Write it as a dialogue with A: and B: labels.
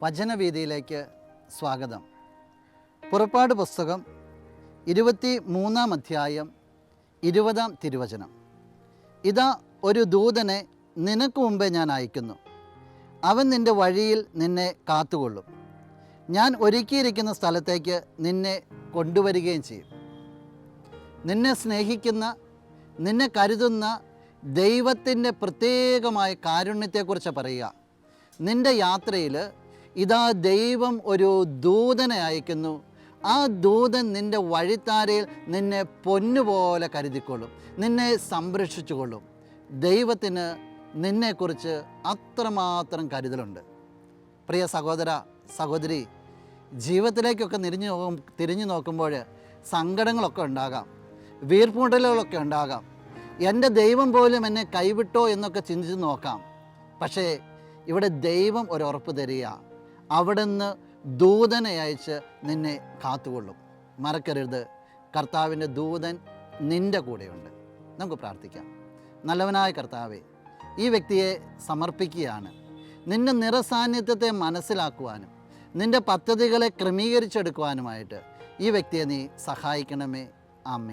A: വചനവേദിയിലേക്ക് സ്വാഗതം. പുറപ്പാട് പുസ്തകം 23-ാം അധ്യായം 20-ാം തിരുവചനം. ഇതാ, ഒരു ദൂതനെ നിനക്ക് മുമ്പേ ഞാൻ അയക്കുന്നു. അവൻ നിൻ്റെ വഴിയിൽ നിന്നെ കാത്തുകൊള്ളും. ഞാൻ ഒരുക്കിയിരിക്കുന്ന സ്ഥലത്തേക്ക് നിന്നെ കൊണ്ടുവരികയും ചെയ്യും. നിന്നെ സ്നേഹിക്കുന്ന, നിന്നെ കരുതുന്ന ദൈവത്തിൻ്റെ പ്രത്യേകമായ കാരുണ്യത്തെക്കുറിച്ച് പറയുക. നിൻ്റെ യാത്രയിൽ ഇതാ ദൈവം ഒരു ദൂതനെ അയക്കുന്നു. ആ ദൂതൻ നിൻ്റെ വഴിത്താരയിൽ നിന്നെ പൊന്നുപോലെ കരുതിക്കൊള്ളും, നിന്നെ സംരക്ഷിച്ചുകൊള്ളും. ദൈവത്തിന് നിന്നെക്കുറിച്ച് അത്രമാത്രം കരുതലുണ്ട്. പ്രിയ സഹോദര, സഹോദരി, ജീവിതത്തിലേക്കൊക്കെ തിരിഞ്ഞു നോക്കുമ്പോൾ സങ്കടങ്ങളൊക്കെ ഉണ്ടാകാം, വീർപ്പുമുട്ടലുകളൊക്കെ ഉണ്ടാകാം. എൻ്റെ ദൈവം പോലും എന്നെ കൈവിട്ടോ എന്നൊക്കെ ചിന്തിച്ച് നോക്കാം. പക്ഷേ ഇവിടെ ദൈവം ഒരു ഉറപ്പ് തരിക, അവിടുന്ന് ദൂതനെ അയച്ച് നിന്നെ കാത്തുകൊള്ളും. മറക്കരുത്, കർത്താവിൻ്റെ ദൂതൻ നിൻ്റെ കൂടെയുണ്ട്. നമുക്ക് പ്രാർത്ഥിക്കാം. നല്ലവനായ കർത്താവേ, ഈ വ്യക്തിയെ സമർപ്പിക്കുകയാണ്. നിൻ്റെ നിറസാന്നിധ്യത്തെ മനസ്സിലാക്കുവാനും നിൻ്റെ പദ്ധതികളെ ക്രമീകരിച്ചെടുക്കുവാനുമായിട്ട് ഈ വ്യക്തിയെ നീ സഹായിക്കണമേ. ആമേൻ.